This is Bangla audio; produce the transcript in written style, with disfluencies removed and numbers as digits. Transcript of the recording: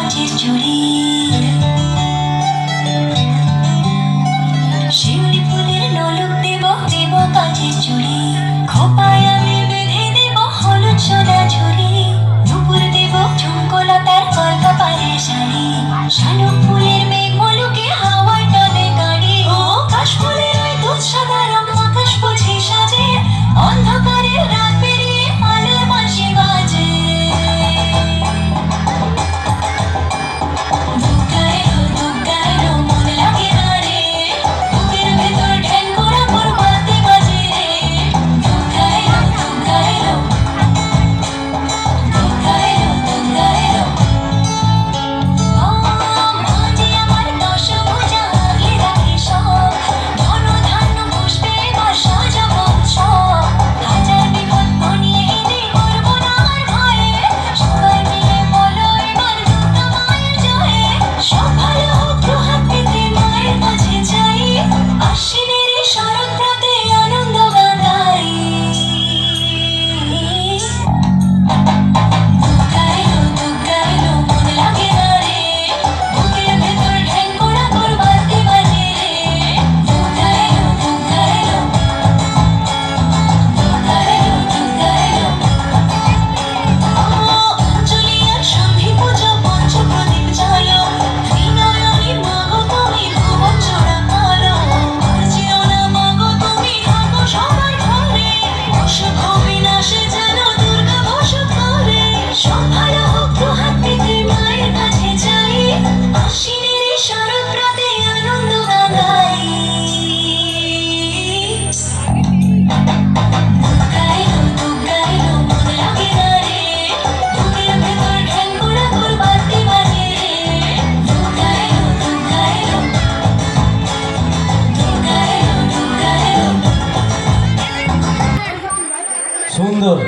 কাঁচের চুড়ি, শিউলি ফুলের নলক দেব দেব কাঁচের চুড়ি, খোপায় আমি বেঁধে দেব হলুদ সোনা ঝুড়ি, নুপুর দেব ঝুমকোলতার কলকা পাড়ের শাড়ি, শালুক ফুলের মেঘ মলুকে হাওয়ায় টানে গাড়ি, ও কাশফুলের ওই দুধ সাদা রং আকাশ বুঝি সাজে, অন্ধকারের রাত পেরিয়ে আলোর বাঁশি বাজে। দুগ্গাইলো মন লাগে না রে, বুকের ভেতর ঢ্যাং করা করবাতে বাজে রে। দুগ্গাইলো দুগ্গাইলো ও মাঝে আমার দশভুজা আগলে রাখে সব, ধনধান্য পুষ্পে এবার সাজাবো উৎসব, হাজার বিপদ নিয়ে ঈদে করবো না আর ভয়ে, সবাই মিলে বলো এবার দুর্গা মায়ের জয়ে। সব ভালো হোক দুহাত পেতে মায়ের কাছে যাই, আশ্বিনের এই শরৎ রাতে আনন্দ গান গাই। দুগ্গাইলো মন লাগে না রে, বুকের ভেতর ঢ্যাং করা করবাতে বাজে রে। দুগ্গাইলো অঞ্জলি আর সন্ধি পুজো পঞ্চ প্রদীপ জ্বালো, ত্রিনয়নী মাগো তুমি ভুবন জোড়া কালো, আর যেও না মাগো তুমি থাকো সবার ঘরে, অসুখ বিনাশে যেন দুর্গা বসত করে। সব ভালো হোক দুহাত পেতে মায়ের কাছে যাই, আশ্বিনের এই শরৎ রাতে আনন্দ গান গাই। দুগ্গাইলো মন লাগে না রে, বুকের ভেতর ঢ্যাং করা করবাতে বাজে রে। দুগ্গাইলো সুন্দর।